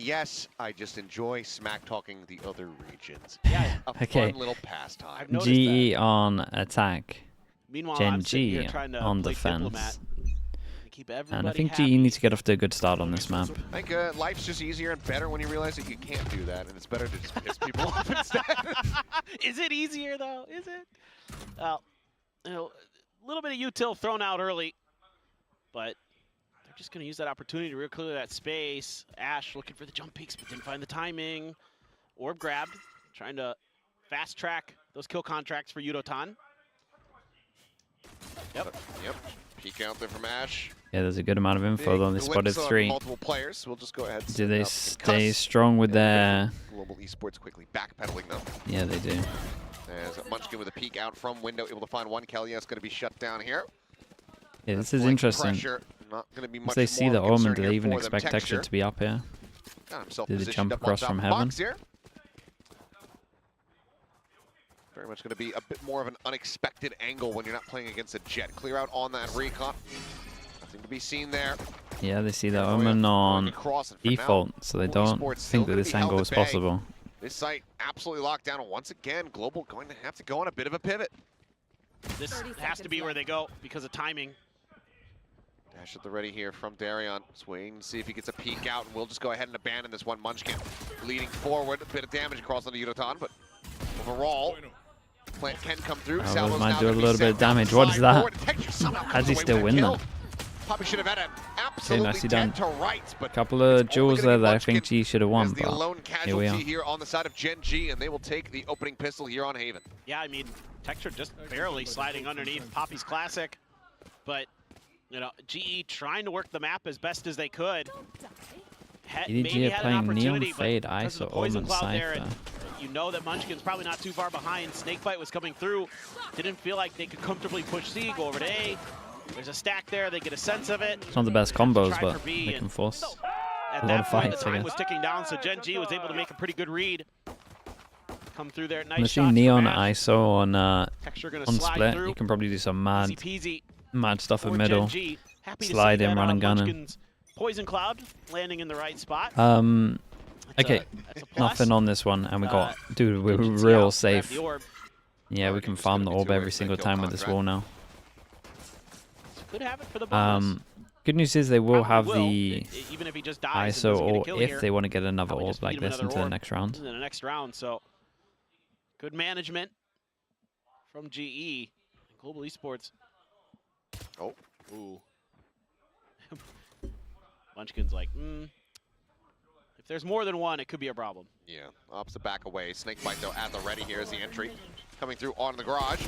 Yes, I just enjoy smack talking the other regions. Yeah. A fun little pastime. GE on attack. Meanwhile, I'm sitting here Gen.G trying to on play diplomat. defense. Keep And I everybody think happy. GE needs to get off to a good start on this map. I think life's just easier and better when you realize that you can't do that, and it's better to just piss people off instead. Is it easier though? Is it? Well, you know, a little bit of util thrown out early, but they're just going to use that opportunity to real clear that space. Ash looking for the jump peaks, but didn't find the timing. Orb grabbed, trying to fast track those kill contracts for Yudotan. Yep. Peek out there from Ash. Yeah, there's a good amount of info though. They spotted 3. Multiple players. We'll just go ahead. Do they stay strong with their... Global Esports quickly backpedaling though. Yeah, they do. There's a Munchkin with a peek out from window, able to find one. Kelly's going to be shut down here. Yeah, this is interesting. Pressure, not going to be much If they see more the of a Omen, concern do here they even for them. expect Texture to be up here? Got himself Did they positioned jump up on across top from of the heaven? box here. Very much going to be a bit more of an unexpected angle when you're not playing against a Jet. Clear out on that recon. Nothing to be seen there. Yeah, they see the Omen on default, so they don't think that this angle is possible. This site absolutely locked down. Once again, Global going to have to go on a bit of a pivot. This has to be where they go because of timing. Dash at the ready here from Darion. Just waiting to see if he gets a peek out, and we'll just go ahead and abandon this one. Munchkin leading forward. A bit of damage across onto Yudotan, but overall, plant can come through. Oh, might do a little bit of damage. What is that? How does he still win that? Probably should have had an absolutely dead to rights, but couple of jewels there that I think G should have won, the lone but here we are. here on the side of Gen.G, and they will take the opening pistol here on Haven. Yeah, I mean, Texture just barely sliding underneath Poppy's Classic, but you know, GE trying to work the map as best as they could. EDG are playing Neon Fade, ISO, Omen, Cypher. You know that Munchkin's probably not too far behind. Snakebite was coming through. Didn't feel like they could comfortably push C, go over to A. There's a stack there, they get a sense of it. It's not the best combos, but they can force at a lot that of point, fights, the I time guess. was ticking down, so Gen.G was able to make a pretty good read. Come through there, nice I'm shots seeing from Neon Ash. ISO on Slide split. You can probably do some mad peasy stuff in for middle. Gen.G. Happy to Slide see in, that, run and gun him. Munchkin's Poison Cloud landing in the right spot. Okay, nothing on this one, and we got, dude, we're real safe. Yeah, we can farm the orb every single time with this wall now. Could have it for the bonus. Good news is they will have the even if he just dies ISO, or if they want to get another probably orb just like feed him this another into the orb next round. in the next round, so good management from GE. Global Esports. Oh. Ooh. Munchkin's like, if there's more than one, it could be a problem. Yeah, opposite back away. Snakebite, though, at the ready here is the entry. Coming through on the garage.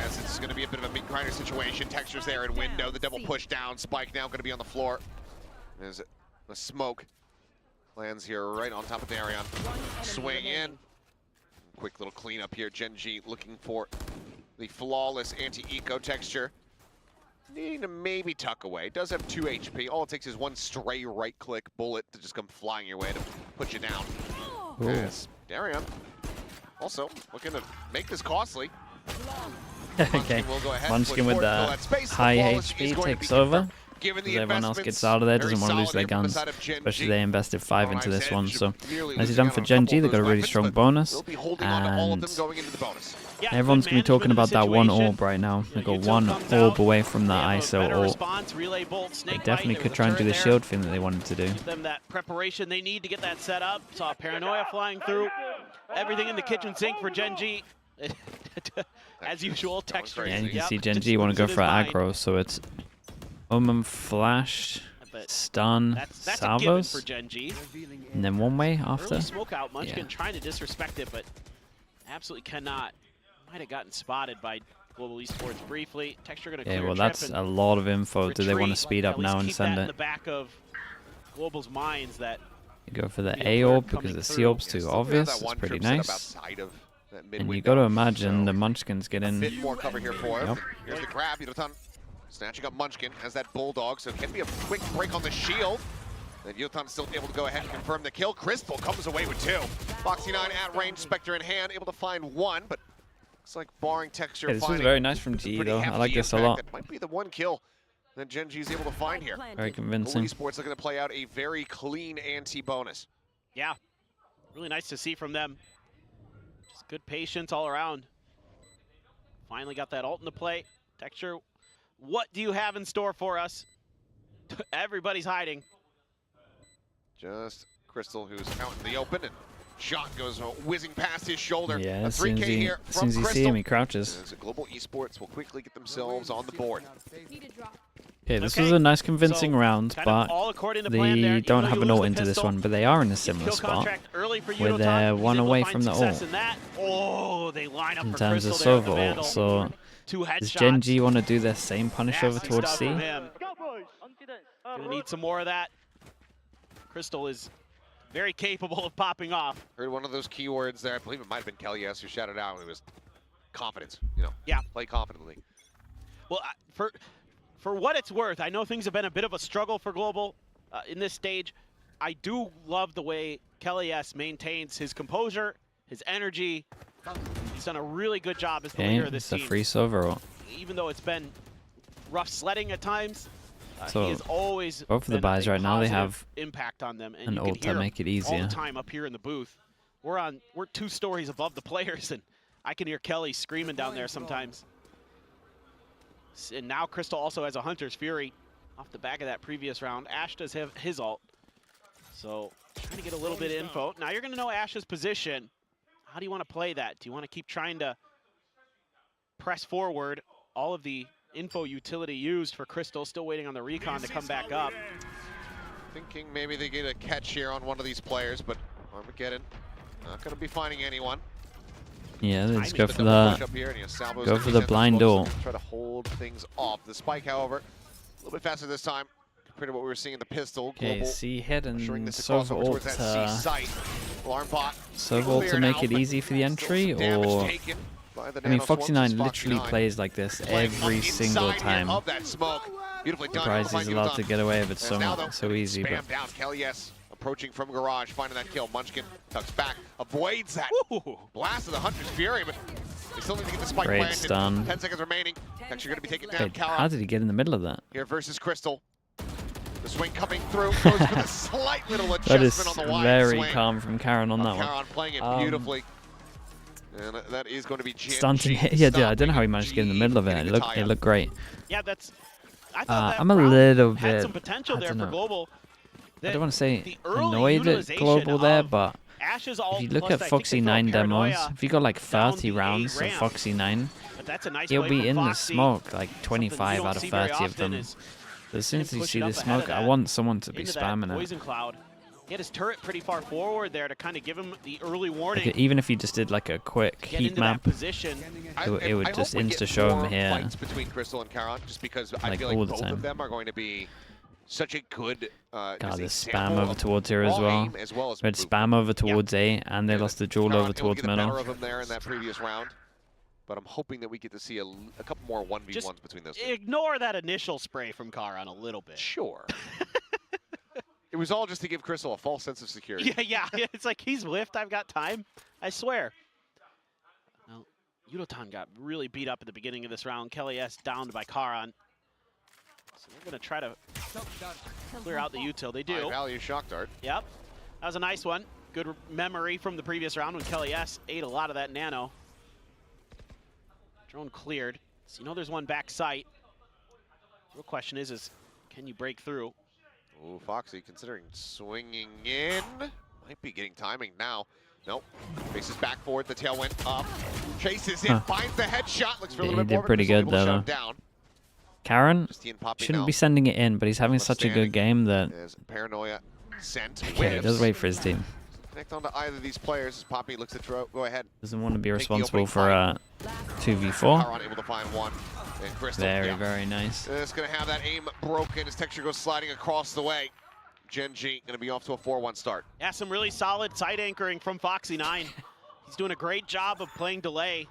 As it's going to be a bit of a meat grinder situation. Texture's there in window. The double push down. Spike now going to be on the floor. There's the smoke. Lands here right on top of Darion. Swing in. Quick little cleanup here. Gen.G looking for the flawless anti-eco Texture. Needing to maybe tuck away. Does have 2 HP. All it takes is one stray right-click bullet to just come flying your way to put you down. As Darion also looking to make this costly. Okay, Munchkin with the high HP takes over. Given Because everyone else gets out of there, doesn't want to lose their guns, especially they invested 5 into this one. So, nicely done for Gen.G, they've got a really strong bonus, and everyone's going to be talking about that one orb right now. They got one orb away from the ISO orb. They definitely could try and do the shield thing that they wanted to do. Give them that preparation they need to get that set up. Saw Paranoia flying through. Everything in the kitchen sink for Gen.G. As usual, Texture. Yeah, and you can see Gen.G want to go for aggro, so it's Omen Flash, Stun, Salvos, for Gen.G. and then one way after. Early smoke out, Munchkin trying to disrespect it, but absolutely cannot. Might have gotten spotted by Global Esports briefly. Texture going to clear well, that's a lot of info. Do they want to speed up now and send in it? the back of Global's minds that You go for the A orb because the C orb's too obvious. It's pretty nice. And you got to imagine the Munchkins get in. A bit more cover here for him. Here's the grab. Yudotan snatching up Munchkin has that bulldog, so it can be a quick break on the shield. Then Yudotan's still able to go ahead and confirm the kill. Crystal comes away with 2. Foxy9 at range, Spectre in hand, able to find 1, but looks like barring Texture. Yeah, this was very nice from GE though. I like this a lot. That might be the one kill that Gen.G is able to find here. Very convincing. Esports looking to play out a very clean anti-bonus. Yeah, really nice to see from them. Just good patience all around. Finally got that ult into play. Texture, what do you have in store for us? Everybody's hiding. Just Crystal, who's out in the open, and shot goes whizzing past his shoulder. Yeah, a as soon 3K here as you from see him, he Crystal. crouches. As Global Esports will quickly get themselves on the board. Okay, this was a nice convincing round, but they don't have an ult into this one, but they are in a similar spot where they're one away from the ult in terms of Sova ult. So does Gen.G want to do their same punish over towards C? Gonna need some more of that. Crystal is very capable of popping off. Heard one of those keywords there. I believe it might have been Kellyes who shouted out. It was confidence. You know, yeah, play confidently. Well, for what it's worth, I know things have been a bit of a struggle for Global in this stage. I do love the way Kellyes maintains his composure, his energy. He's done a really good job as the leader of this team. It's a free Sova ult. Even though it's been rough sledding at times, so he has always both of the buys right now, they have impact on them, and an ult to make it easier. All the time up here in the booth. We're 2 stories above the players, and I can hear Kelly screaming down there sometimes. And now Crystal also has a Hunter's Fury off the back of that previous round. Ash does have his ult. So trying to get a little bit of info. Now you're going to know Ash's position. How do you want to play that? Do you want to keep trying to press forward? All of the info utility used for Crystal, still waiting on the recon to come back up. Thinking maybe they get a catch here on one of these players, but Armageddon not going to be finding anyone. Yeah, let's go for the blind ult. Try to hold things off. The spike, however, a little bit faster this time compared to what we were seeing in the pistol. Okay, C hit and Sova ult to make it easy for the entry, or I mean, Foxy9 literally plays like this every single time. Surprised he's allowed to get away with it so easy. But Kellyes approaching from garage, finding that kill. Munchkin tucks back, avoids that blast of the Hunter's Fury, but they still need to get the spike planted. Stun. 10 seconds remaining. Texture going to be taken down. Wait, how did he get in the middle of that? Here versus Crystal. The swing coming through, goes with a slight little adjustment on the wide very swing. calm from Karen on that one. Karen playing it beautifully. And that is going to be stunting. Yeah, dude, I don't know how he managed to get in the middle of it. It looked great. Yeah, I thought I'm a little bit. had some potential there for Global. I don't want to say annoyed at Global there, but if you look at Foxy9 demos, if you got like 30 rounds of Foxy9, he'll be in the smoke like 25 out of 30 of them. So as soon as you see the smoke, I want someone to be spamming it. He had his turret pretty far forward there to kind of give him the early warning. Like, even if you just did like a quick heat map, it would just insta-show him here. Fights between Crystal and Karan, just because I feel like both of them are going to be such a good God, the spam over towards here as well. We had spam over towards A, and they lost the duel over towards middle. Better of them there in that previous round. But I'm hoping that we get to see a couple more 1v1s between those two. Ignore that initial spray from Karan a little bit. Sure. It was all just to give Crystal a false sense of security. Yeah. It's like, he's whiffed, I've got time. I swear. Now, Yudotan got really beat up at the beginning of this round. Kellyes downed by Karan. So they're going to try to clear out the util. They do. High value shock dart. Yep. That was a nice one. Good memory from the previous round when Kellyes ate a lot of that nano. Drone cleared. So you know there's one back site. The real question is can you break through? Ooh, Foxy considering swinging in. Might be getting timing now. Nope. Faces back forward, the tailwind up. Chases in, finds the headshot. Looks for a little bit more. He did pretty good though. Karen shouldn't be sending it in, but he's having such a good game that... Paranoia sent. Okay, he does wait for his team. Connect onto either of these players as Poppy looks to throw. Go ahead. Doesn't want to be responsible for a 2v4. Able to find one. And Crystal, very nice. It's going to have that aim broken as Texture goes sliding across the way. Gen.G going to be off to a 4-1 start. Yeah, some really solid side anchoring from Foxy9. He's doing a great job of playing delay.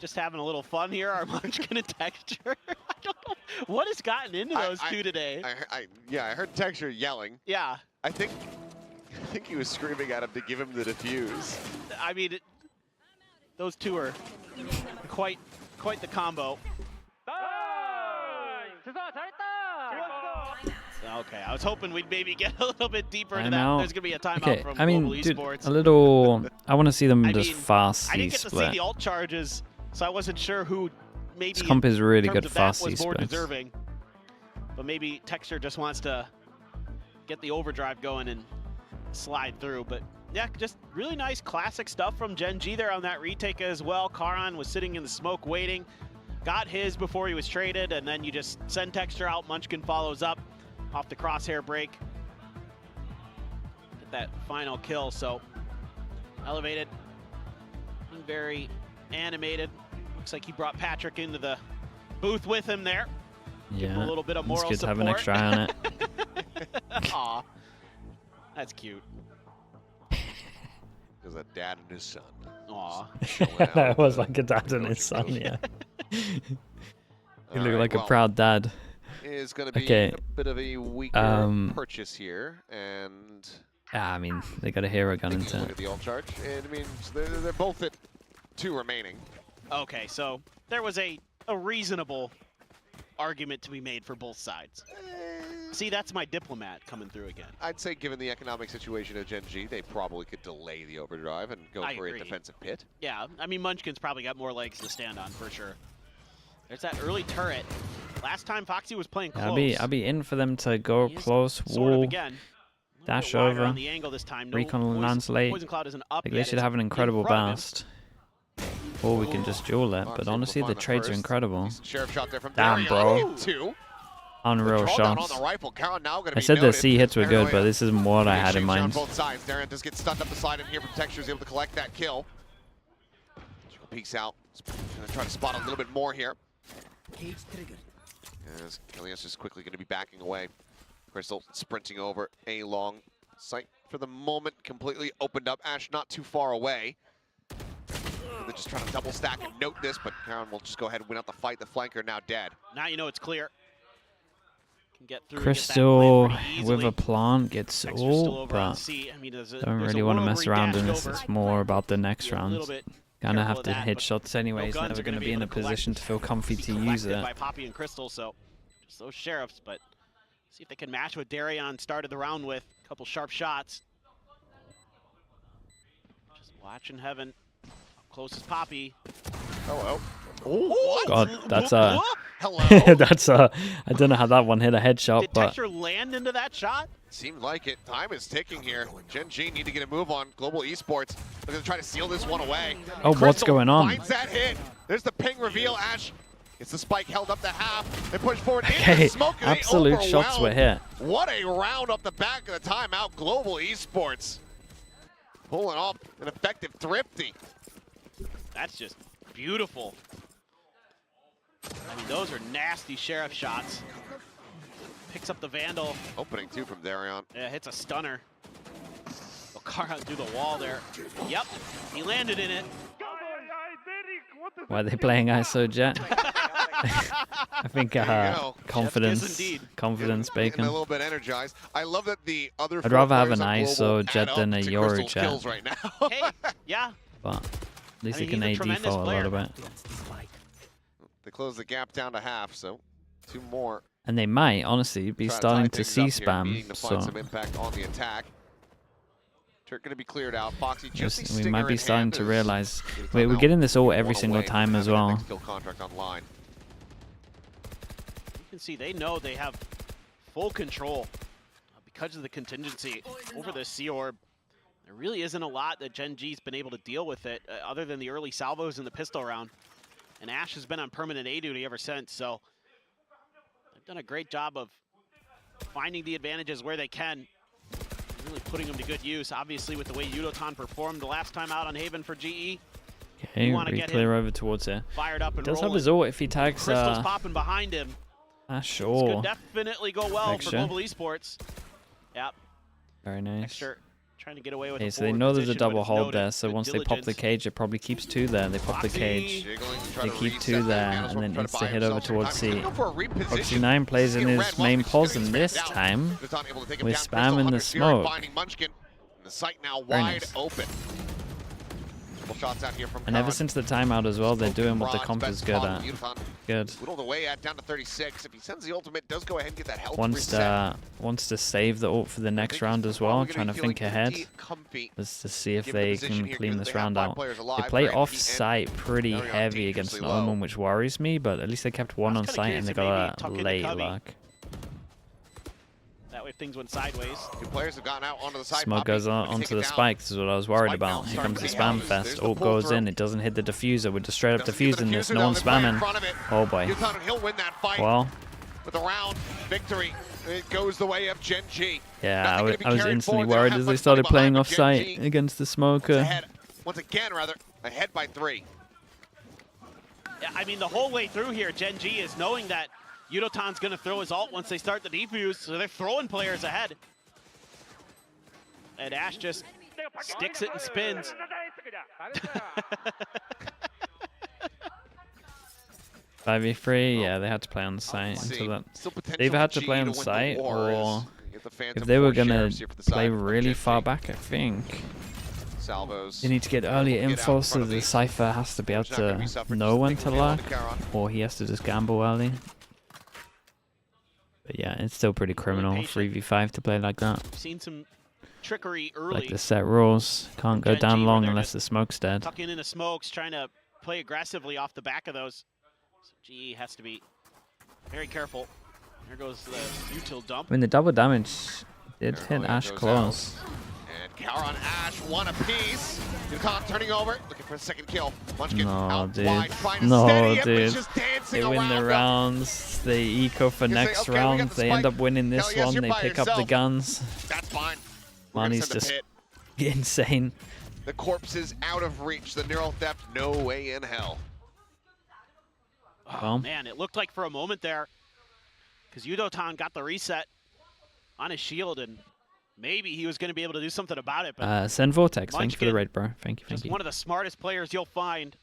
Just having a little fun here. Our Munchkin and Texture. I don't know what has gotten into those two today. I heard Texture yelling. Yeah. I think he was screaming at him to give him the defuse. I mean, those two are Quite the combo. Okay, I was hoping we'd maybe get a little bit deeper into that. There's gonna be a timeout from Global Esports. A little. I want to see them just fast I didn't get to see the alt charges, so I wasn't sure who maybe. This comp is really good fast was more deserving, but maybe Texture just wants to get the overdrive going and slide through. But yeah, just really nice classic stuff from Gen.G there on that retake as well. Karan was sitting in the smoke waiting, got his before he was traded, and then you just send Texture out. Munchkin follows up off the crosshair break. Get that final kill. So elevated, very animated. Looks like he brought Patrick into the booth with him there. Yeah, a little bit of moral it's good support. to have an extra eye on it. Aw, that's cute. There's a dad and his son. Aw. That was like a dad and his son, yeah. He looked like a proud dad. Is going to be a bit of a weaker purchase here, and I mean, they got a hero gun into look at the ult charge. It means they're both at 2 remaining. Okay, so there was a reasonable argument to be made for both sides. See, that's my diplomat coming through again. I'd say given the economic situation of Gen.G, they probably could delay the overdrive and go for a defensive pit. Yeah, I mean, Munchkin's probably got more legs to stand on for sure. There's that early turret. Last time Foxy was playing close. I'll be in for them to go close, wall, dash over, on the angle this time. recon lands late. Poison Cloud isn't up like they should have an incredible blast. Or we can just duel it, but honestly the trades are incredible. Damn, bro. Unreal shots. I said the C hits were good, but this isn't what I had in mind. Both sides. Darren does get stunned up the side in here from Texture, is able to collect that kill. Peeks out. Gonna try to spot a little bit more here. As Elias is quickly going to be backing away. Crystal sprinting over a long sight for the moment, completely opened up. Ash not too far away. They're just trying to double stack and note this, but Karen will just go ahead and win out the fight. The flanker now dead. Now you know it's clear. Can get through. Crystal with a plant gets all, but don't really want to mess around in this. It's more about the next round. Gonna have to hit shots anyway. He's never gonna be in a position to feel comfy to use it. By Poppy and Crystal, so just those sheriffs, but see if they can match what Darion started the round with. A couple sharp shots. Just watching Heaven. Up close as Poppy. Hello. Oh God, that's a. Hello. That's a. I don't know how that one hit a headshot, Did but. Texture land into that shot? Seemed like it. Time is ticking here. Gen.G need to get a move on. Global Esports. They're gonna try to seal this one away. Oh, Crystal what's going on? Finds that hit. There's the ping reveal. Ash gets the spike held up to half. They push forward into the smoke. And absolute shots were hit. What a round up the back of the timeout. Global Esports pulling off an effective thrifty. That's just beautiful. I mean, those are nasty sheriff shots. Picks up the Vandal. Opening two from Darion. Yeah, hits a stunner. Okara through the wall there. Yep, he landed in it. Why are they playing ISO Jet? I think confidence bacon. A little bit energized. I love that the other. I'd rather have an ISO Jet than a Yoru Jet. Right now. Hey, yeah. But at least he can AD for a little bit. They close the gap down to half, so 2 more. And they might, honestly, be starting to see spam. So some impact on the attack. Turret going to be cleared out. Foxy just we might be starting to realize we're getting this all every single time as well. Contract online. You can see they know they have full control because of the contingency over the Sea Orb. There really isn't a lot that Gen.G's been able to deal with it other than the early salvos in the pistol round. And Ash has been on permanent A duty ever since, so they've done a great job of finding the advantages where they can, really putting them to good use. Obviously, with the way Yudotan performed the last time out on Haven for GE. Okay, re-clear over towards here. Fired up and does have his ult if he tags. Crystal's popping behind him. Sure. This could definitely go well for Global Esports. Yep. Very nice. Texture trying to get away with okay, so they know there's a double hold there, so once they pop the cage, it probably keeps 2 there. They pop the cage, they keep 2 there, and then insta hit over towards C. Foxy 9 plays in his main pulse, and this time, we're spamming the smoke. The site now wide open. Couple shots out here from And ever since the timeout as well, they're doing what the comp is good at. Good. Whittled away at down to 36. If he sends the ultimate, does go ahead and get that health wants to save the ult for the next round as well, trying to think ahead. Let's just see if they can clean this round out. They play off-site pretty heavy against an Omen, which worries me, but at least they kept one on site and they got a late luck. That way if things went sideways. Two players have gotten out onto the side. Smoke goes onto the spikes is what I was worried about. Here comes the spam fest. Ult goes in, it doesn't hit the diffuser. We're just straight up diffusing this. No one's spamming. Oh boy. He'll win that fight. Well. With a round victory, it goes the way of Gen.G. Yeah, I was instantly worried as they started playing off site against the smoker. Once again, rather, ahead by 3. Yeah, I mean, the whole way through here, Gen.G is knowing that Yudotan's going to throw his ult once they start the defuse, so they're throwing players ahead. And Ash just sticks it and spins. 5v3, yeah, they had to play on site until that. They either had to play on site, or if they were going to play really far back, I think. They need to get early info, so the Cypher has to be able to know when to luck, or he has to just gamble early. But yeah, it's still pretty criminal 3v5 to play like that. I've seen some trickery early. Like the set rules, can't go down long unless the smoke's dead. Tucking into smokes, trying to play aggressively off the back of those. So GE has to be very careful. There goes the util dump. I mean, the double damage did hit Ash close. And Kauron Ash, one apiece. Yudotan turning over, looking for a second kill. Munchkin out wide, trying to steady it, but he's just dancing they win the rounds, they eco for next round, they end up winning this one, they pick up the guns. That's fine. Money's just insane. The corpse is out of reach, the neural theft, no way in hell. Oh man, it looked like for a moment there, because Yudotan got the reset on his shield, and maybe he was going to be able to do something about it. But send Vortex. Thanks for the raid, bro. Thank you. Just one of the smartest players you'll find.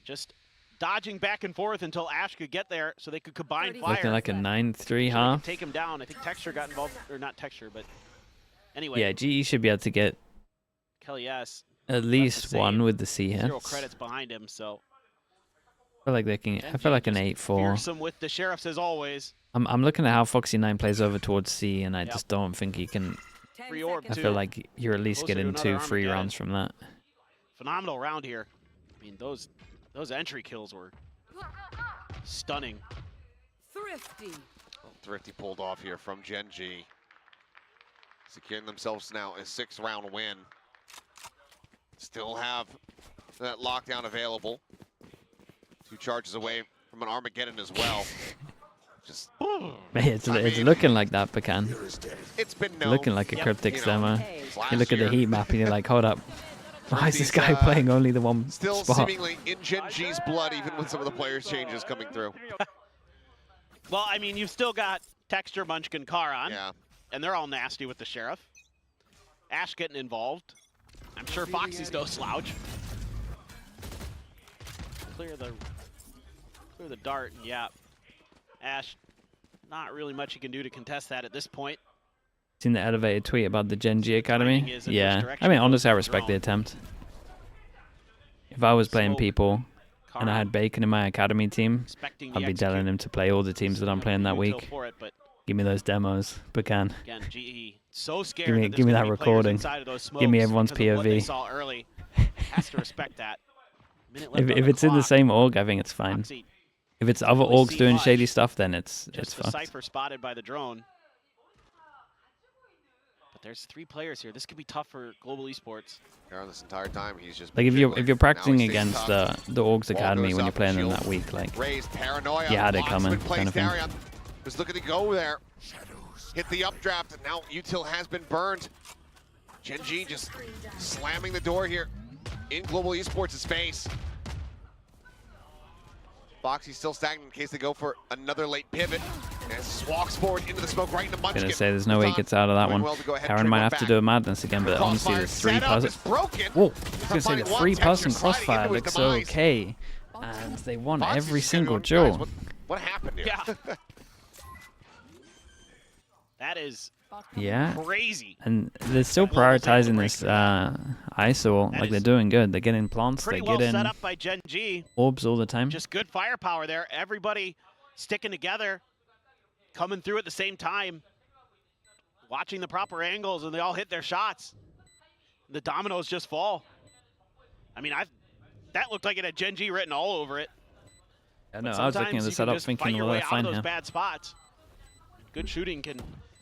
Just dodging back and forth until Ash could get there so they could combine fire. Looking like a 9-3 half. Take him down. I think Texture got involved, or not Texture, but anyway. Yeah, GE should be able to get Kelly S. at least one with the C hits. 0 credits behind him, so. I feel like they can. I feel like an 8-4. Fearsome with the sheriffs as always. I'm looking at how Foxy9 plays over towards C, and I just don't think he can. I feel like you're at least getting 2 free rounds from that. Phenomenal round here. I mean, those entry kills were stunning. Thrifty pulled off here from Gen.G. Securing themselves now a 6-round win. Still have that lockdown available. 2 charges away from an Armageddon as well. Just man, it's looking like that, Pecan. It's been looking like a Cryptics demo. You look at the heat map and you're like, hold up. Why is this guy playing only the one still spot? Seemingly in Gen.G's blood, even with some of the players' changes coming through. Well, I mean, you've still got Texture, Munchkin, Kauron. Yeah. And they're all nasty with the Sheriff. Ash getting involved. I'm sure Foxy's no slouch. Clear the dart, and yeah. Ash, not really much you can do to contest that at this point. Seen the elevated tweet about the Gen.G Academy? Yeah. I mean, honestly, I respect the attempt. If I was playing people and I had Bacon in my academy team, I'd be telling him to play all the teams that I'm playing that week. Give me those demos, Pecan. Again, GE, so scared give me that recording. Give me everyone's POV. Saw early. Has to respect that. If it's in the same org, I think it's fine. If it's other orgs doing shady stuff, then it's fucked. Cypher spotted by the drone. But there's 3 players here. This could be tough for Global Esports. This entire time, he's just like if you're practicing against the orgs academy when you're playing them that week, like you had it coming, kind of thing. Was looking to go there, hit the updraft, and now util has been burned. Gen.G just slamming the door here in Global Esports' face. Foxy's still stagnant in case they go for another late pivot. And walks forward into the smoke right into Munchkin. Gonna say there's no way he gets out of that one. Kauron might have to do a madness again, but honestly, the 3-person. Whoa! I was gonna say the 3-person crossfire looks okay, and they won every single duel. What happened here? Yeah. That is Yeah. crazy. And they're still prioritizing this ISO. Like, they're doing good. They're getting plants. They're Well getting set up by Gen.G. orbs all the time. Just good firepower there. Everybody sticking together, coming through at the same time, watching the proper angles, and they all hit their shots. The dominoes just fall. I mean, that looked like it had Gen.G written all over it. Yeah, no, I was looking at the setup thinking, well, they're fine here. Bad spots. Good shooting can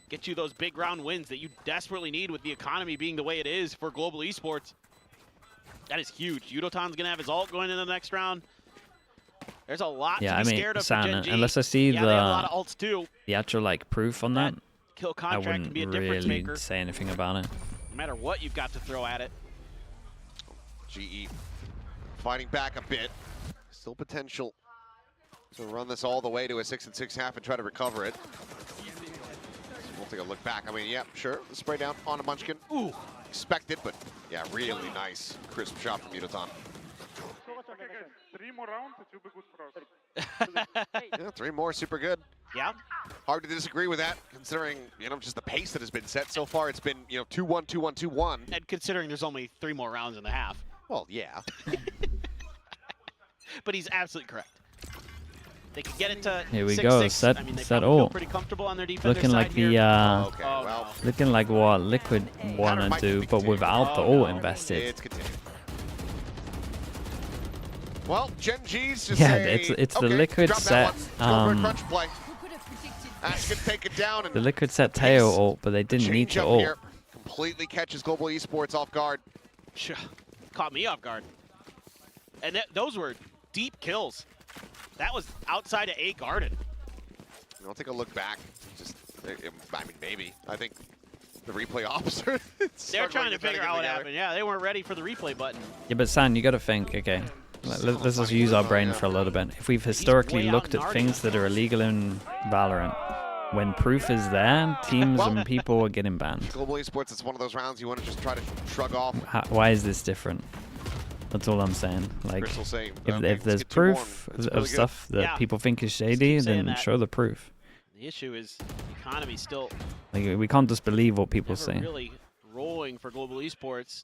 get you those big round wins that you desperately need with the economy being the way it is for global esports. That is huge. Yudotan's going to have his ult going into the next round. There's a lot to be scared of for Gen.G. Unless I see they have a lot of ults too. the actual like proof on that, kill I contract wouldn't can be a difference really maker. say anything about it. No matter what you've got to throw at it. GE fighting back a bit. Still potential to run this all the way to a 6-6 half and try to recover it. We'll take a look back. I mean, yeah, sure. The spray down on a Munchkin. Ooh, expected, but yeah, really nice, crisp shot from Yudotan. 3 more rounds, it will be good for us. Yeah, 3 more, super good. Yeah. Hard to disagree with that, considering, you know, just the pace that has been set so far. It's been, you know, 2-1, 2-1, 2-1. And considering there's only 3 more rounds in the half. Well, yeah. But he's absolutely correct. They could get it to Here we 6-6. go. Set, I mean, they set feel all. pretty comfortable on their defensive Looking like side here. Okay, well. Looking like what Liquid wanna do, but without the ult invested. It's continuing. Well, Gen.G's just Yeah, say, it's okay, the Liquid drop set. crunch play. Ash can take it down. And The Liquid set Teo ult, but they didn't need to ult. Here completely catches Global Esports off guard. Caught me off guard. And those were deep kills. That was outside of A garden. I'll take a look back. Just, I mean, maybe. I think the replay officer. They're trying to figure out what happened. Yeah, they weren't ready for the replay button. Yeah, but San, you got to think. Okay, let's just use our brain for a little bit. If we've historically looked at things that are illegal in Valorant, when proof is there, teams and people are getting banned. Global Esports, it's one of those rounds you want to just try to shrug off. Why is this different? That's all I'm saying. Like, saying, if there's proof of stuff that people think is shady, then show the proof. The issue is the economy still. Like, we can't just believe what people say. Really rolling for global esports.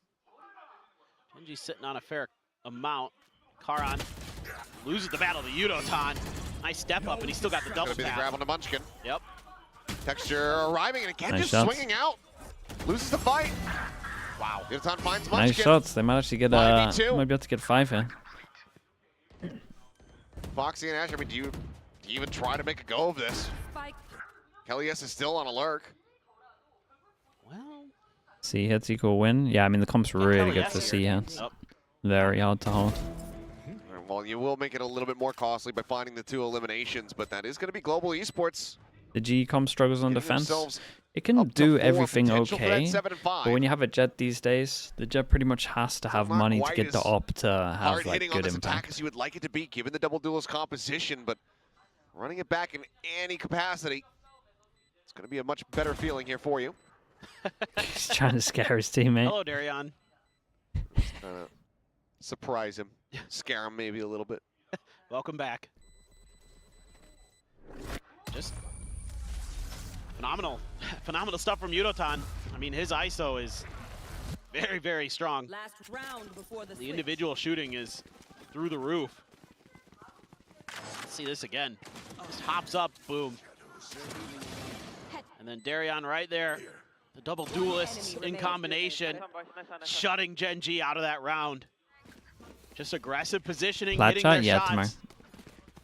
Gen.G sitting on a fair amount. Karan loses the battle to Yudotan. Nice step up, and he's still got the double tap. Gonna be the grab on the Munchkin. Yep. Texture arriving, and again Nice just swinging out. Loses the fight. Wow. Yudotan finds Munchkin. Nice shots. They managed to get might be able to get 5 here. Foxy and Ash, I mean, do you even try to make a go of this? Kelly S is still on a lurk. Well, C hits equal win. Yeah, I mean the comp's really good for C hits. Yep. Very hard to hold. Well, you will make it a little bit more costly by finding the 2 eliminations, but that is going to be Global Esports. The G comp struggles on defense. It can do everything okay, but when you have a Jet these days, the Jet pretty much has to have money to get the op to have like good impact. As you would like it to be, given the double duelist composition, but running it back in any capacity, it's going to be a much better feeling here for you. He's trying to scare his teammate. Hello, Darion. Surprise him, scare him maybe a little bit. Welcome back. Just phenomenal stuff from Yudotan. I mean, his ISO is very, very strong. Last round before the individual shooting is through the roof. Let's see this again. Just hops up, boom. And then Darion right there. The double duelists in combination, shutting Gen.G out of that round. Just aggressive positioning, hitting their shots.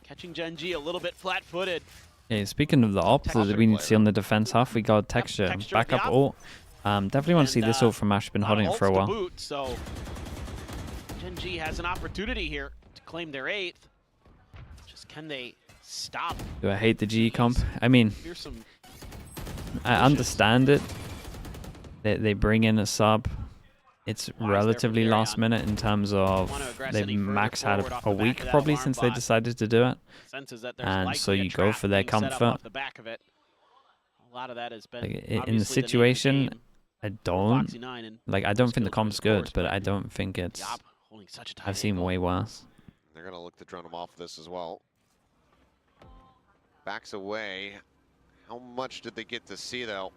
Catching Gen.G a little bit flat-footed. Yeah, speaking of the ops that we need to see on the defense half, we got texture back up ult. Definitely want to see this ult from Ash. Been holding it for a while. Boot, so Gen.G has an opportunity here to claim their 8th. Just can they stop? Do I hate the G comp? I mean, I understand it. They bring in a sub. It's relatively last minute in terms of they've maxed out a week probably since they decided to do it. And so you go for their comfort. A lot of that has been in the situation, I don't think the comp's good, but I don't think it's. I've seen way worse. They're gonna look to drone him off this as well. Backs away. How much did they get to see, though?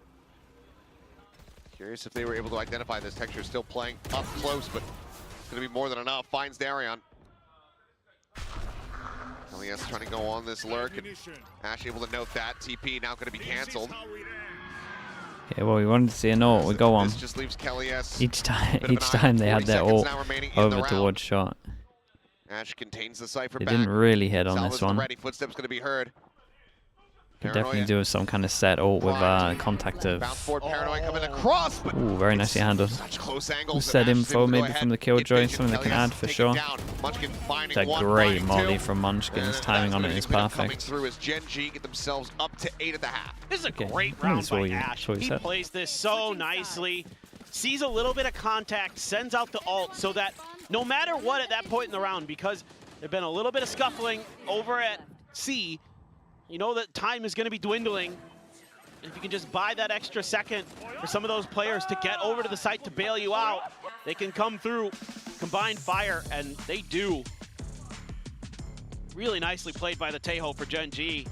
Curious if they were able to identify this. Texture still playing up close, but it's going to be more than enough. Finds Darion. Elias trying to go on this lurk, and Ash able to note that. TP now going to be canceled. Yeah, well, we wanted to see an ult. We go on. This just leaves Kelly's Each time they had their ult over towards shot. Ash contains the Cypher They back. didn't really hit on Salva's this one. ready. Footsteps going to be heard. Could definitely do some kind of set ult with contact of. Bounce forward, Paranoid coming across, but Ooh, very nicely handled. such close angles. Set info maybe from the Killjoy, something they can add for sure. It's a great molly from Munchkin. His timing on it is perfect. Through as Gen.G get themselves up to 8 at the half. This is a great round by Ash. He plays this so nicely. Sees a little bit of contact, sends out the ult so that no matter what at that point in the round, because there's been a little bit of scuffling over at C, you know that time is going to be dwindling. If you can just buy that extra second for some of those players to get over to the site to bail you out, they can come through, combine fire, and they do. Really nicely played by the Tejo for Gen.G.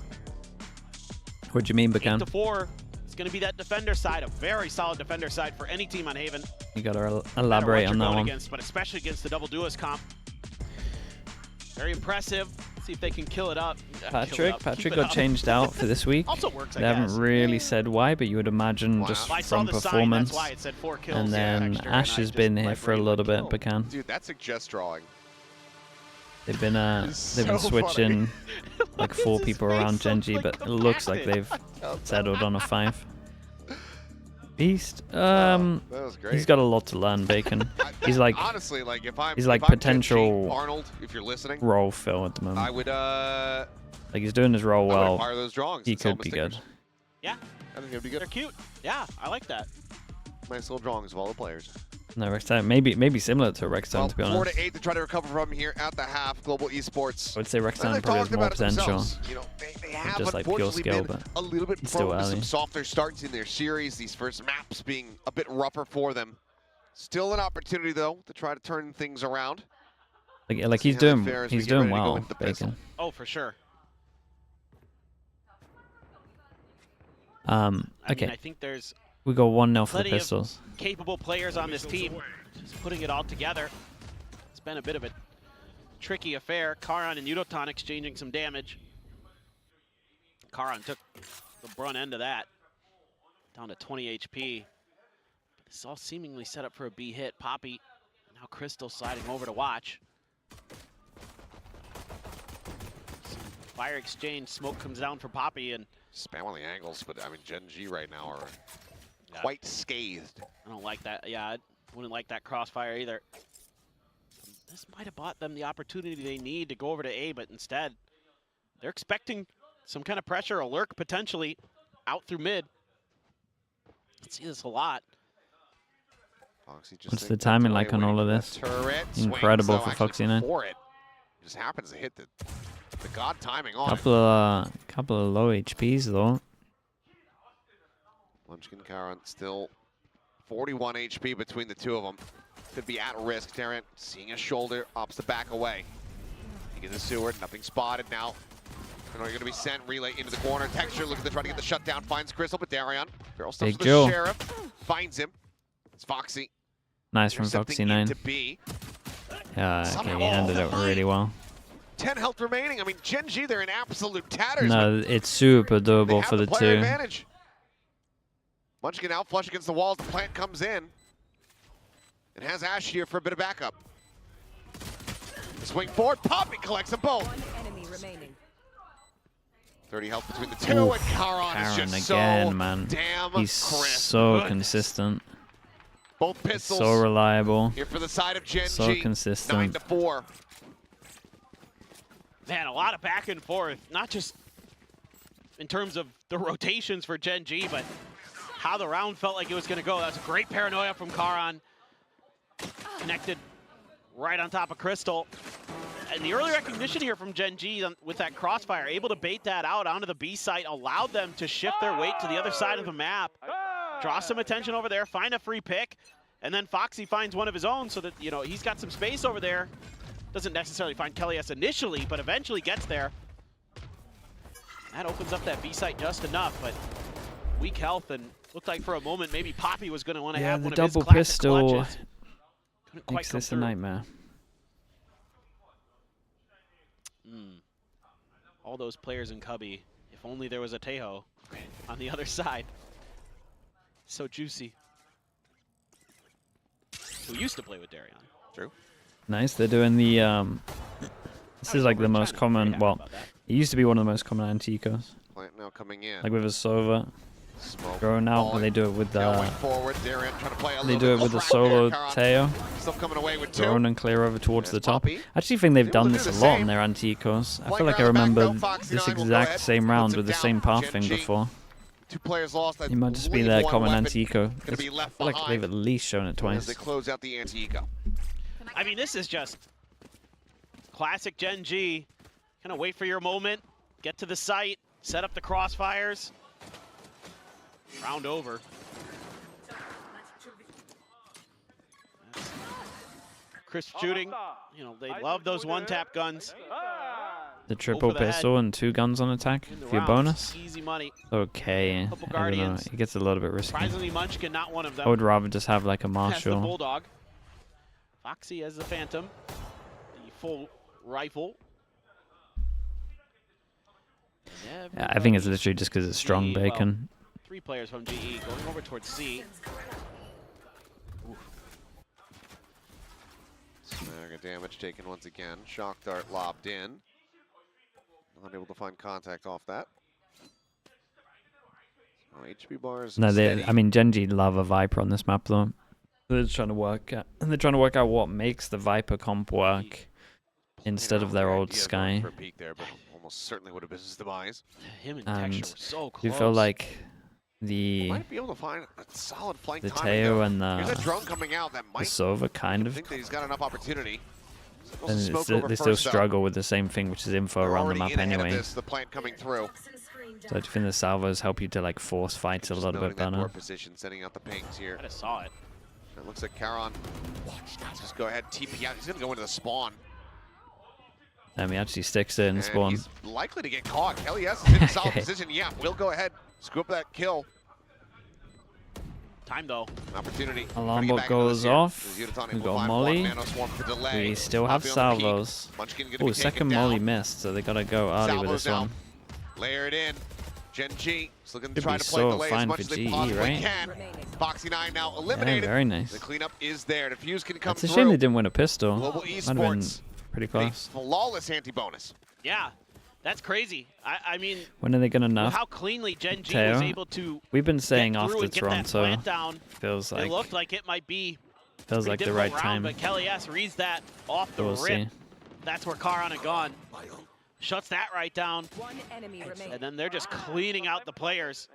What do you mean, Bacan? 8-4. It's going to be that defender side, a very solid defender side for any team on Haven. You got to elaborate on that one. Against, but especially against the double duelist comp. Very impressive. See if they can kill it up. Patrick got changed out for this week. Also works, they haven't really said why, but you would imagine just from performance. That's why it said 4 kills. And then Ash has been here for a little bit, Bacan. Dude, that's a just drawing. They've been switching like 4 people around Gen.G, but it looks like they've settled on a 5. Beast, that was great. He's got a lot to learn, Bacon. He's like honestly, like if I'm potential Gen.G, Arnold, if you're listening, role fill at the moment. I would like he's doing his role well. Fire those drawings. He could be good. Yeah, I think it'd be good. They're cute. Yeah, I like that. Nice little drawings of all the players. No, Rextime, maybe similar to Rextime, to be honest. 4 to 8 to try to recover from here at the half. Global Esports. I would say Rextime probably has more potential. You know, they have just like pure skill, been but a little bit still prone to early. some softer starts in their series. These first maps being a bit rougher for them. Still an opportunity though to try to turn things around. Like he's doing well, Bacon. Oh, for sure. Okay. I mean, I think there's we go 1-0 for the Pistols. Capable players on this team. Just putting it all together. It's been a bit of a tricky affair. Karan and Udotan exchanging some damage. Karan took the brunt end of that. Down to 20 HP. But this is all seemingly set up for a B hit. Poppy, now Crystal sliding over to watch. Fire exchange, smoke comes down for Poppy, and spam on the angles, but I mean Gen.G right now are quite scathed. I don't like that. Yeah, I wouldn't like that crossfire either. This might have bought them the opportunity they need to go over to A, but instead, they're expecting some kind of pressure, a lurk potentially out through mid. Let's see this a lot. What's the timing like on all of this? Incredible for Foxy9. It just happens to hit the god timing on couple of low HPs though. Munchkin Karan still 41 HP between the two of them. Could be at risk. Darren seeing a shoulder, opts to back away. He gets the sewer, nothing spotted now. You're going to be sent, relay into the corner. Texture looking to try to get the shutdown, finds Crystal, but Darion barrel stuffs with the Sheriff, finds him. It's Foxy. Nice from Foxy9. Yeah, okay, he handled it really well. 10 health remaining. I mean, Gen.G, they're in absolute tatters. No, it's super doable for the two. Advantage. Munchkin out, flush against the walls. The plant comes in. It has Ash here for a bit of backup. Swing forward, Poppy collects them both. 30 health between the two, and Karan is just again, so man. damn He's crisp. so consistent. Both pistols. So reliable. Here for the side of Gen.G. So consistent. 9-4. Man, a lot of back and forth, not just in terms of the rotations for Gen.G, but how the round felt like it was going to go. That's a great paranoia from Karan. Connected right on top of Crystal. And the early recognition here from Gen.G with that crossfire, able to bait that out onto the B site, allowed them to shift their weight to the other side of the map. Draw some attention over there, find a free pick, and then Foxy finds one of his own so that, you know, he's got some space over there. Doesn't necessarily find Kelly S initially, but eventually gets there. That opens up that B site just enough, but weak health, and looked like for a moment maybe Poppy was going to want to have one of his double classic pistol clutches. Couldn't quite makes come this a through. nightmare. All those players in Cubby, if only there was a Tejo on the other side. So juicy. Who used to play with Darion. True. Nice, they're doing the, this is like the most common, well, it used to be one of the most common anti-ecos. Plant now coming in. Like with a Sova. Smoke Growing out, but they do it with the, they do it with the solo Teo. Still coming away with 2. Drone and clear over towards the top. I actually think they've done this a lot in their anti-ecos. I feel like I remember this exact same round with the same path thing before. 2 players lost. It might just be their common anti-eco. I feel like they've at least shown it twice. As they close out the anti-eco. I mean, this is just classic Gen.G. Kind of wait for your moment, get to the site, set up the crossfires. Round over. That's crisp shooting. You know, they love those one-tap guns. The triple pistol and 2 guns on attack for your bonus. Easy money. Okay, I don't know. It gets a little bit risky. Surprisingly, Munchkin not one of them. I would rather just have like a Has the Marshall. Bulldog. Foxy has the Phantom. The full rifle. Yeah, I think it's literally just because it's strong bacon. 3 players from GE going over towards C. Mega damage taken once again. Shock dart lobbed in. Not able to find contact off that. Oh, HP bars. No, steady. I mean Gen.G love a Viper on this map though. They're just trying to work out, and they're trying to work out what makes the Viper comp work instead of their old Sky. For a peak there, but almost certainly would have been his demise. Him and Texture were so close. You feel like the might be able to find a solid flank the timing Teo there. and There's a drone coming out that the might Sova kind of, think that he's got enough opportunity. and they still struggle with the same thing, which is info around the map anyway. The plant coming through. So I think the salvos help you to like force fights a little bit better. Position, setting out the pings here. I just saw it. It looks like Charon. Just go ahead, TP out. He's gonna go into the spawn. And he actually sticks it in spawn. He's likely to get caught. LES is in a solid position. Yeah, we'll go ahead, scoop that kill. Time though. An opportunity. Alarm bot goes off. We've got Molly. We still have salvos. Oh, second Molly missed, so they gotta go early with this one. Layer it in. Gen.G is looking to Could try be to play so delay as fine much for as they GE, possibly right? can. Foxy 9 now eliminated. Yeah, very nice. The cleanup is there. Defuse can come It's a through. shame they didn't win a pistol. Global Might have been Esports. pretty close. Flawless anti-bonus. Yeah, that's crazy. I mean, When are they gonna nerf? how cleanly Gen.G Teo? was able to We've been saying get through after and get that Toronto plant down. feels It like looked like it might be feels like the difficult right round, time. but Kelly S reads that off the We'll rip. see. That's where Charon had gone. Shuts that right down. One enemy remaining. And then they're just cleaning out the players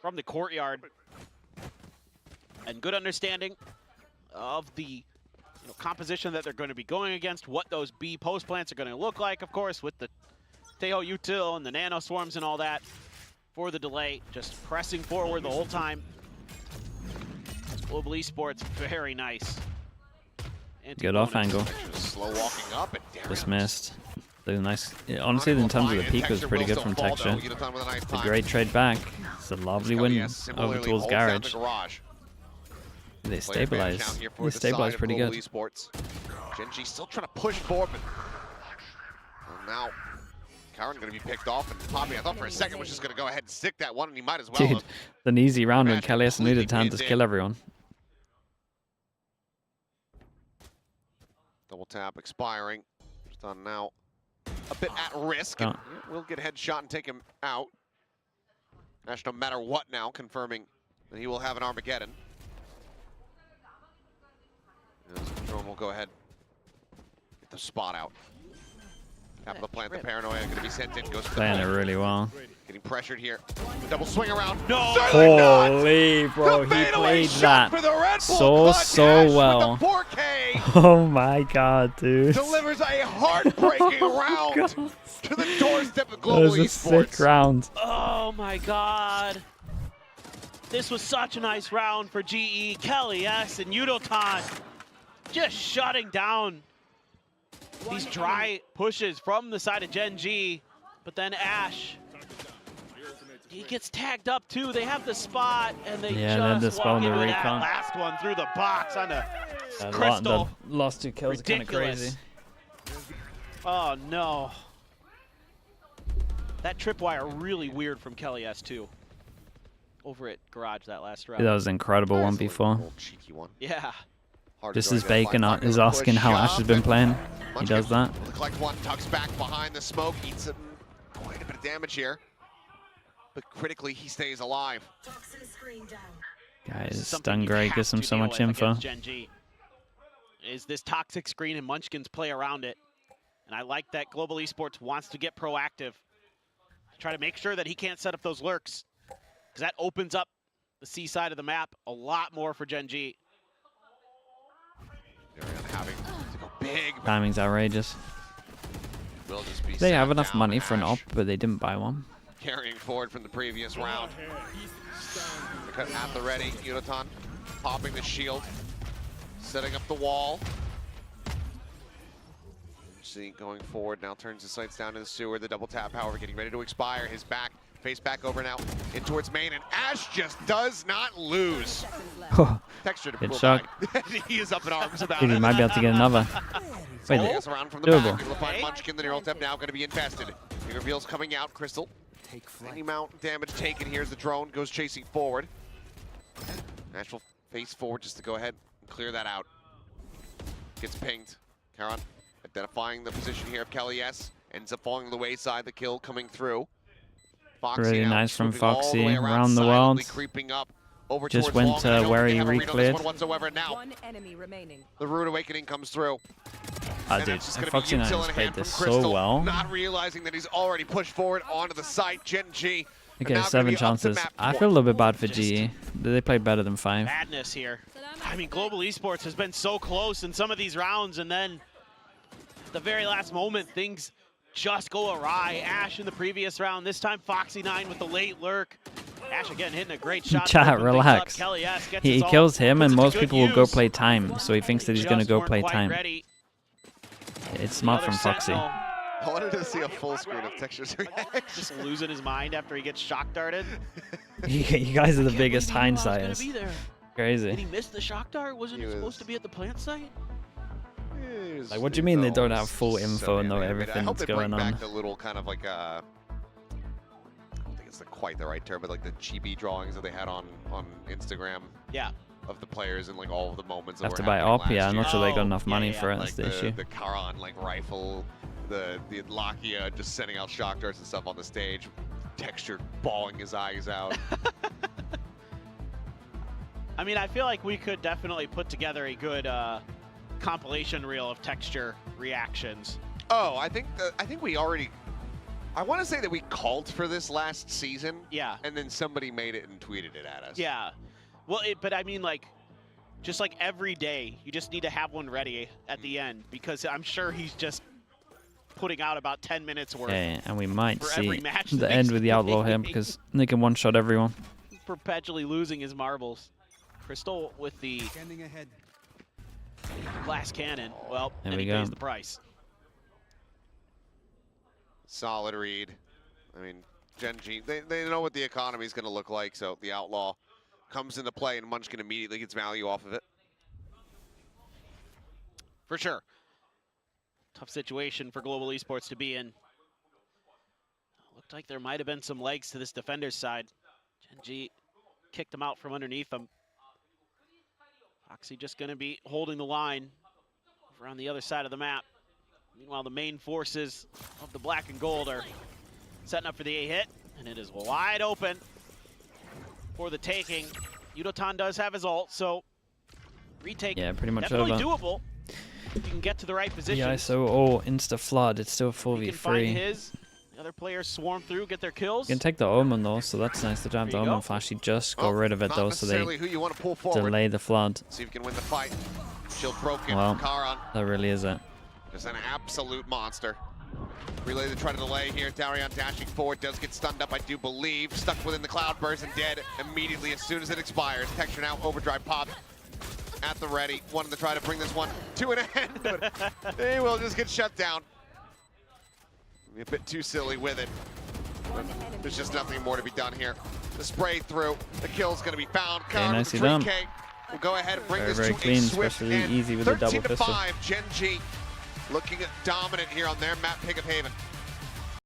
from the courtyard. And good understanding of the composition that they're going to be going against, what those B post plants are going to look like, of course, with the Tejo util and the nano swarms and all that for the delay. Just pressing forward the whole time. Global Esports, very nice. Good off angle. Slow walking up and Just missed. Nice. Yeah, honestly, in terms of the peak, was pretty good from Texture. It's a great trade back. It's a lovely win over towards Garage. They stabilize. They stabilize pretty good. Gen.G still trying to push forward, but now Charon going to be picked off, and Poppy, I thought for a second was just going to go ahead and stick that one, and he might as well. Dude, an easy round when Kelly's needed time to kill everyone. Double tap expiring. Just on now. A bit at risk. Oh. We'll get headshot and take him out. Ash, no matter what now, confirming that he will have an Armageddon. Drone will go ahead. Get the spot out. Half the plant, the paranoia going to be sent in. Goes for Playing it really well. Getting pressured here. The double swing around. No! Holy, bro, he played that so well. Oh my god, dude. Delivers a heartbreaking round to the doorstep of Global Esports. That was a sick round. Oh my god. This was such a nice round for GE. Kelly S and Yudotan just shutting down these dry pushes from the side of Gen.G. But then Ash He gets tagged up too. They have the spot, and they just walk into that recon. Last one through the box on the Crystal. The last 2 kills are kind of crazy. Oh no. That tripwire really weird from Kelly S2. Over at Garage that last round. That was an incredible 1v4. Cheeky one. Yeah. Just as Bacon is asking how Ash has been playing, he does that. Collect one, tucks back behind the smoke, eats quite a bit of damage here. But critically, he stays alive. Guys, stun Grey gives him so much info. Gen.G. Is this toxic screen and Munchkin's play around it. And I like that Global Esports wants to get proactive. Try to make sure that he can't set up those lurks. Because that opens up the C side of the map a lot more for Gen.G. Having to go big. Timing's outrageous. They have enough money for an op, but they didn't buy one. Carrying forward from the previous round. At the ready, Unotan popping the shield, setting up the wall. See, going forward now, turns his sights down to the sewer. The double tap, however, getting ready to expire. His back, face back over now, in towards main, and Ash just does not lose. Texture to good shot. He is up in arms about Dude, it. He might be able to get another. Wait, around from the doable. back. Able to find Munchkin, the neural tap now going to be infested. He reveals coming out, Crystal. Any amount damage taken. Here's the drone, goes chasing forward. Ash will face forward just to go ahead and clear that out. Gets pinged. Karan identifying the position here of Kelly S. Ends up falling to the wayside, the kill coming through. Foxy really now nice from Foxy around the world. Creeping up over just went to where he re-cleared. Now, the Rude Awakening comes through. Dude, Foxy has played this so well. Not realizing that he's already pushed forward onto the site. Gen.G. Okay, 7 chances. I feel a little bit bad for GE. They played better than 5. Madness here. I mean, Global Esports has been so close in some of these rounds, and then at the very last moment, things just go awry. Ash in the previous round, this time Foxy9 with the late lurk. Ash again hitting a great shot. Chat, relax. He kills him, and most people will go play time, so he thinks that he's going to go play time. It's smart from Foxy. I wanted to see a full screen of Texture's reaction. Just losing his mind after he gets shock darted. You guys are the biggest hindsighters. Crazy. Did he miss the shock dart? Wasn't he supposed to be at the plant site? Like, what do you mean they don't have full info and know everything that's going on? I hope they bring back the little kind of like I don't think it's quite the right term, but like the chibi drawings that they had on Instagram. Yeah. Of the players and like all of the moments. Have to buy op, yeah. I'm not sure they got enough money for it. That's the issue. The Karan rifle, the Lakia just sending out shock darts and stuff on the stage. Texture bawling his eyes out. I mean, I feel like we could definitely put together a good compilation reel of Texture reactions. Oh, I think we already. I want to say that we called for this last season. Yeah. And then somebody made it and tweeted it at us. Yeah. Well, but I mean, like, just like every day, you just need to have one ready at the end, because I'm sure he's just putting out about 10 minutes worth. Okay, and we might see the end with the Outlaw here, because they can one-shot everyone. He's perpetually losing his marbles. Crystal with the glass cannon. Well, and he pays the price. Solid read. I mean, Gen.G, they know what the economy is going to look like, so the Outlaw comes into play, and Munchkin immediately gets value off of it. For sure. Tough situation for Global Esports to be in. Looked like there might have been some legs to this defender's side. Gen.G kicked him out from underneath him. Foxy just going to be holding the line over on the other side of the map. Meanwhile, the main forces of the black and gold are setting up for the A-hit, and it is wide open for the taking. Unotan does have his ult, so retake pretty much definitely over. Doable. If you can get to the right position. Yeah, so insta flood. It's still 4v3. He can find his. The other players swarm through, get their kills. You can take the Omen though, so that's nice. They don't have the Omen flash. He just got rid of it though, so they delay the flood. See if you can win the fight. Shield broken. Well, Karan. That really is it. Just an absolute monster. Relay to try to delay here. Darion dashing forward, does get stunned up, I do believe. Stuck within the cloudburst and dead immediately as soon as it expires. Texture now, overdrive pop at the ready. Wanted to try to bring this one to an end, but they will just get shut down. A bit too silly with it. There's just nothing more to be done here. The spray through, the kill's going to be found. Okay, nicely done. We'll go ahead and bring this Very to clean, a swift especially easy with the double pistol. 13-5, Gen.G looking dominant here on their map, Pick of Haven.